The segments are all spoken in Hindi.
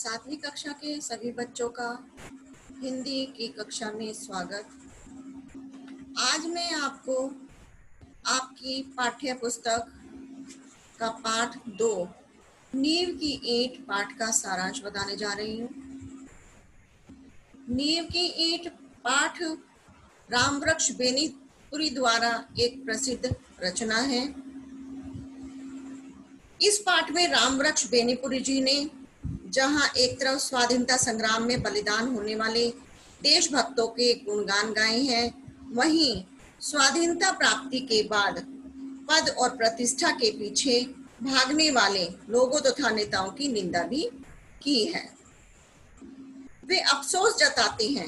सातवीं कक्षा के सभी बच्चों का हिंदी की कक्षा में स्वागत। आज मैं आपको आपकी पाठ्य पुस्तक का पाठ 2 नींव की ईंट पाठ का सारांश बताने जा रही हूँ। नींव की ईंट पाठ रामवृक्ष बेनीपुरी द्वारा एक प्रसिद्ध रचना है। इस पाठ में रामवृक्ष बेनीपुरी जी ने जहां एक तरफ स्वाधीनता संग्राम में बलिदान होने वाले देशभक्तों के गुणगान गाए हैं, वहीं स्वाधीनता प्राप्ति के बाद पद और प्रतिष्ठा के पीछे भागने वाले लोगों तथा नेताओं की निंदा भी की है। वे अफसोस जताते हैं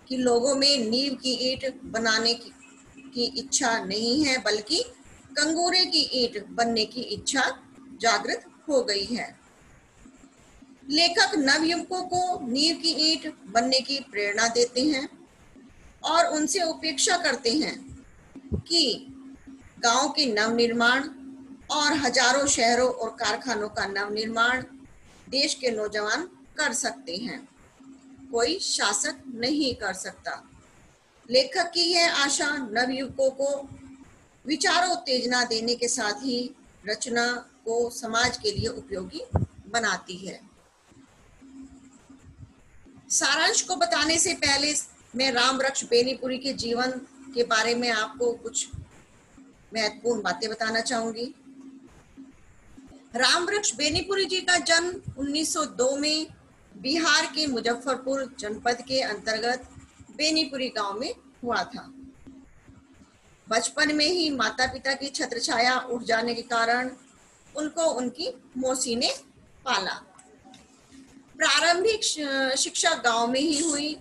कि लोगों में नींव की ईंट बनाने की इच्छा नहीं है, बल्कि कंगूरे की ईंट बनने की इच्छा जागृत हो गई है। लेखक नवयुवकों को नींव की ईंट बनने की प्रेरणा देते हैं और उनसे अपेक्षा करते हैं कि गांव के नवनिर्माण और हजारों शहरों और कारखानों का नवनिर्माण देश के नौजवान कर सकते हैं, कोई शासक नहीं कर सकता। लेखक की यह आशा नवयुवकों को विचारों उत्तेजना देने के साथ ही रचना को समाज के लिए उपयोगी बनाती है। सारांश को बताने से पहले मैं रामवृक्ष बेनीपुरी के जीवन के बारे में आपको कुछ महत्वपूर्ण बातें बताना चाहूंगी। रामवृक्ष बेनीपुरी जी का जन्म 1902 में बिहार के मुजफ्फरपुर जनपद के अंतर्गत बेनीपुरी गांव में हुआ था। बचपन में ही माता पिता की छत्रछाया उठ जाने के कारण उनको उनकी मौसी ने पाला। प्रारंभिक शिक्षा गांव में ही हुई,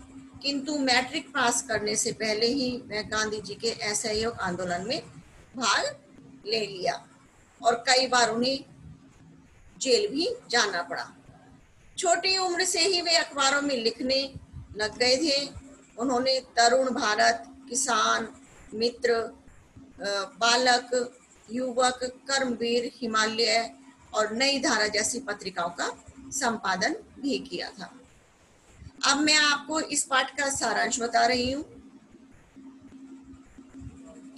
किंतु मैट्रिक पास करने से पहले ही वह गांधी जी के असहयोग आंदोलन में भाग ले लिया और कई बार उन्हें जेल भी जाना पड़ा। छोटी उम्र से ही वे अखबारों में लिखने लग गए थे। उन्होंने तरुण भारत, किसान मित्र, बालक, युवक, कर्मवीर, हिमालय और नई धारा जैसी पत्रिकाओं का संपादन भी किया था। अब मैं आपको इस पाठ का सारांश बता रही हूँ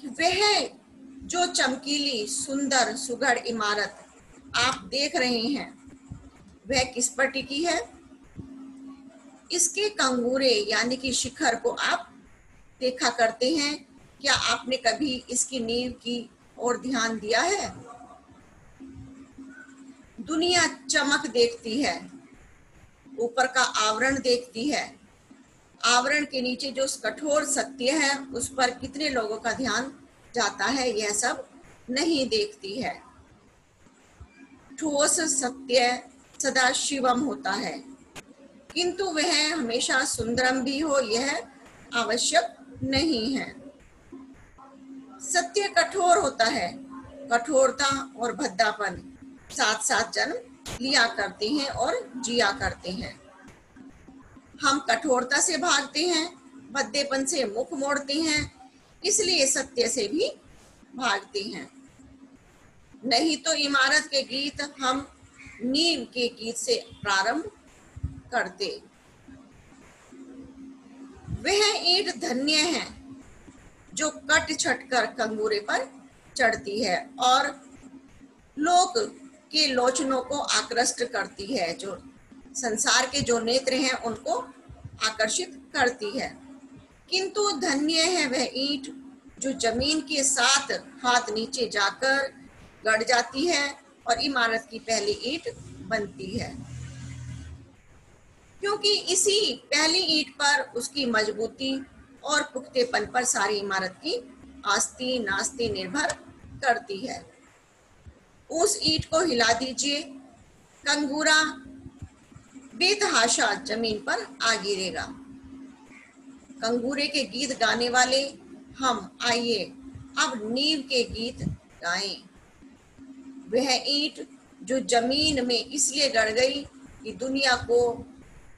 कि वह जो चमकीली सुंदर सुघड़ इमारत आप देख रहे हैं वह किस पर टिकी है? इसके कंगूरे यानी कि शिखर को आप देखा करते हैं। क्या आपने कभी इसकी नींव की ओर ध्यान दिया है? दुनिया चमक देखती है, ऊपर का आवरण देखती है, आवरण के नीचे जो कठोर सत्य है उस पर कितने लोगों का ध्यान जाता है, यह सब नहीं देखती है। ठोस सत्य सदा शिवम होता है, किंतु वह हमेशा सुंदरम भी हो यह आवश्यक नहीं है। सत्य कठोर होता है, कठोरता और भद्दापन साथ साथ जन्म लिया करते हैं और जिया करते हैं। हम कठोरता से भागते हैं, भद्देपन से मुख मोड़ते हैं, इसलिए सत्य से भी भागते हैं। नहीं तो इमारत के गीत हम नींव के गीत से प्रारंभ करते। वह ईंट धन्य है जो कट छट कर कंगूरे पर चढ़ती है और लोक के लोचनों को आकृष्ट करती है, जो संसार के जो नेत्र हैं उनको आकर्षित करती है। किंतु धन्य है वह ईंट जो जमीन के साथ हाथ नीचे जाकर गड़ जाती है और इमारत की पहली ईंट बनती है, क्योंकि इसी पहली ईंट पर उसकी मजबूती और पुख्तेपन पर सारी इमारत की आस्ती नास्ती निर्भर करती है। उस ईंट को हिला दीजिए, कंगूरा बेतहाशा जमीन पर आ गिरेगा। कंगूरे के गीत गाने वाले हम आइए अब नींव के गीत गाएं। वह ईंट जो जमीन में इसलिए गड़ गई कि दुनिया को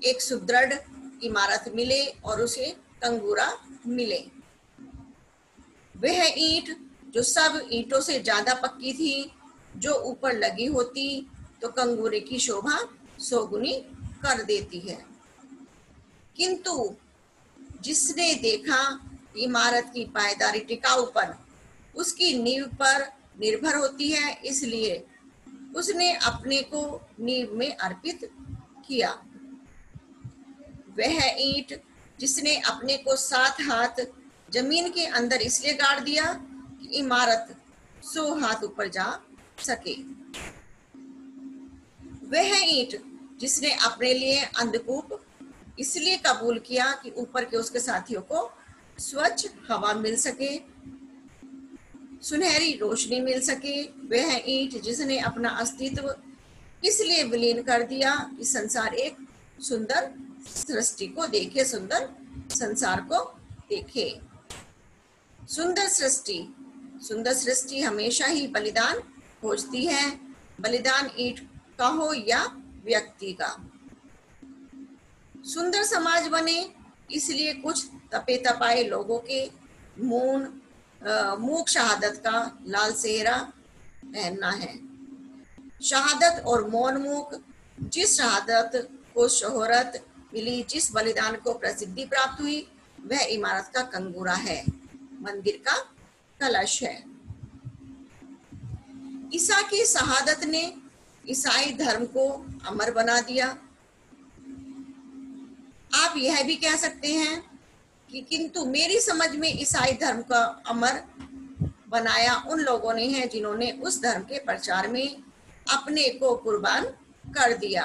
एक सुदृढ़ इमारत मिले और उसे कंगूरा मिले। वह ईंट जो सब ईंटों से ज्यादा पक्की थी, जो ऊपर लगी होती तो कंगूरे की शोभा 100 गुनी कर देती है। किंतु जिसने देखा इमारत की पायदारी टिकाऊपन उसकी नींव पर निर्भर होती है, इसलिए उसने अपने को नींव में अर्पित किया। वह ईंट जिसने अपने को 7 हाथ जमीन के अंदर इसलिए गाड़ दिया कि इमारत 100 हाथ ऊपर जा सके। वह ईंट जिसने अपने लिए अंधकूप इसलिए कबूल किया कि ऊपर के उसके साथियों को स्वच्छ हवा मिल सके, सुनहरी रोशनी मिल सके। वह ईंट जिसने अपना अस्तित्व इसलिए विलीन कर दिया कि संसार एक सुंदर सृष्टि को देखे, सुंदर संसार को देखे। सुंदर सृष्टि हमेशा ही बलिदान खोजती है, बलिदान ईंट का हो या व्यक्ति का। सुंदर समाज बने इसलिए कुछ तपे तपाए लोगों के मूक शहादत का लाल सेहरा पहनना है। शहादत और मौन मूक, जिस शहादत को शोहरत मिली, जिस बलिदान को प्रसिद्धि प्राप्त हुई, वह इमारत का कंगूरा है, मंदिर का कलश है। ईसा की शहादत ने ईसाई धर्म को अमर बना दिया। आप यह भी कह सकते हैं कि किंतु मेरी समझ में ईसाई धर्म का अमर बनाया उन लोगों ने है जिन्होंने उस धर्म के प्रचार में अपने को कुर्बान कर दिया।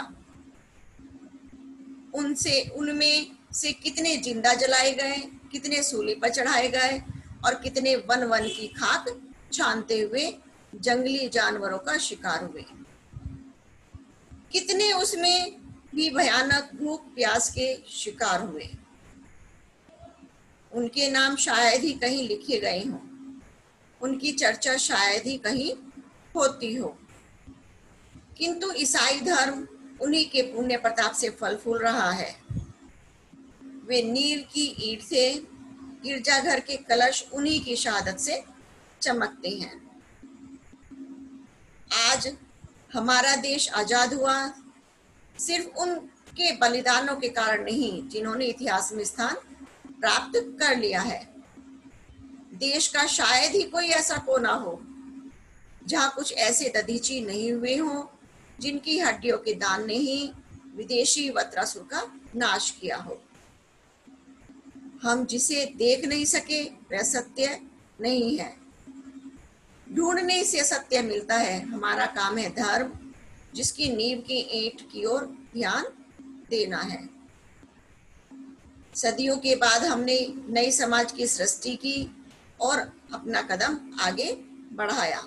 उनमें से कितने जिंदा जलाए गए, कितने सूली पर चढ़ाए गए और कितने वन वन की खाक छानते हुए जंगली जानवरों का शिकार हुए। कितने उसमें भी भयानक भूख प्यास के शिकार हुए। उनके नाम शायद ही कहीं लिखे गए हों, उनकी चर्चा शायद ही कहीं होती हो, किंतु ईसाई धर्म उन्हीं के पुण्य प्रताप से फल फूल रहा है। वे नील की ईंट से, गिरजाघर के कलश उन्हीं की शहादत से चमकते हैं। आज हमारा देश आजाद हुआ सिर्फ उनके बलिदानों के कारण नहीं जिन्होंने इतिहास में स्थान प्राप्त कर लिया है। देश का शायद ही कोई ऐसा कोना हो जहां कुछ ऐसे दधीची नहीं हुए हों जिनकी हड्डियों के दान ने ही विदेशी वत्रासुर का नाश किया हो। हम जिसे देख नहीं सके वह सत्य नहीं है, ढूंढने से सत्य मिलता है। हमारा काम है धर्म, जिसकी नींव की ईंट की ओर ध्यान देना है। सदियों के बाद हमने नई समाज की सृष्टि की और अपना कदम आगे बढ़ाया।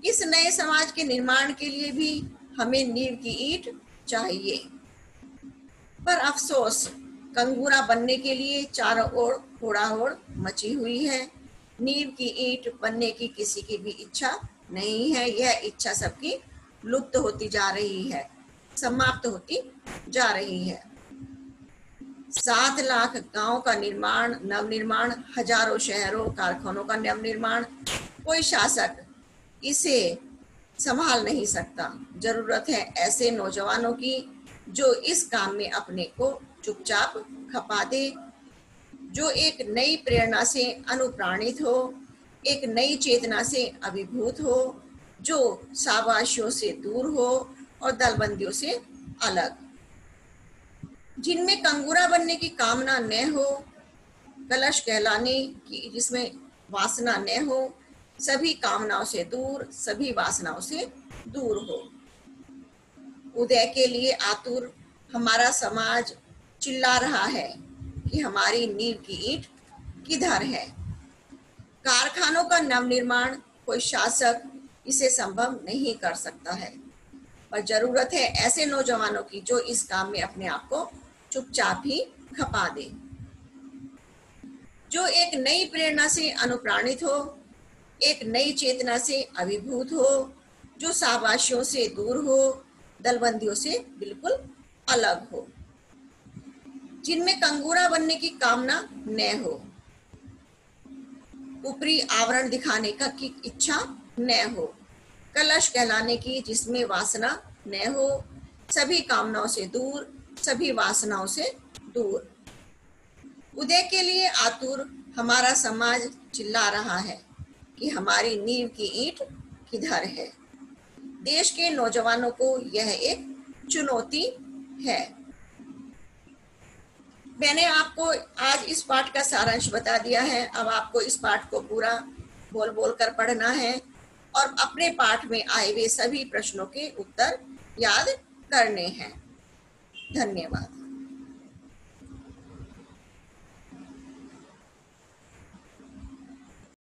इस नए समाज के निर्माण के लिए भी हमें नींव की ईंट चाहिए, पर अफसोस कंगूरा बनने के लिए चारों ओर होड़ाहोड़ मची हुई है। नींव की ईंट बनने की किसी की भी इच्छा नहीं है। यह इच्छा सबकी लुप्त होती जा रही है, समाप्त होती जा रही है। 7 लाख गांव का निर्माण, नवनिर्माण, हजारों शहरों कारखानों का नवनिर्माण, कोई शासक इसे संभाल नहीं सकता। जरूरत है ऐसे नौजवानों की जो इस काम में अपने को चुपचाप खपा दे, जो एक नई प्रेरणा से अनुप्राणित हो, एक नई चेतना से अभिभूत हो, जो शाबाशियों से दूर हो और दलबंदियों से अलग, जिनमें कंगूरा बनने की कामना न हो, कलश कहलाने की जिसमें वासना न हो, सभी कामनाओं से दूर, सभी वासनाओं से दूर हो। उदय के लिए आतुर हमारा समाज चिल्ला रहा है कि हमारी नींव की ईंट किधर है। कारखानों का नवनिर्माण कोई शासक इसे संभव नहीं कर सकता है, पर जरूरत है ऐसे नौजवानों की जो इस काम में अपने आप को चुपचाप ही खपा दे, जो एक नई प्रेरणा से अनुप्राणित हो, एक नई चेतना से अभिभूत हो, जो शाबाशियों से दूर हो, दलबंदियों से बिल्कुल अलग हो, जिनमें कंगूरा बनने की कामना न हो, ऊपरी आवरण दिखाने का की इच्छा न हो, कलश कहलाने की जिसमें वासना न हो, सभी कामनाओं से दूर, सभी वासनाओं से दूर। उदय के लिए आतुर हमारा समाज चिल्ला रहा है कि हमारी नींव की ईंट किधर है। देश के नौजवानों को यह एक चुनौती है। मैंने आपको आज इस पाठ का सारांश बता दिया है। अब आपको इस पाठ को पूरा बोल बोल कर पढ़ना है और अपने पाठ में आए हुए सभी प्रश्नों के उत्तर याद करने हैं। धन्यवाद।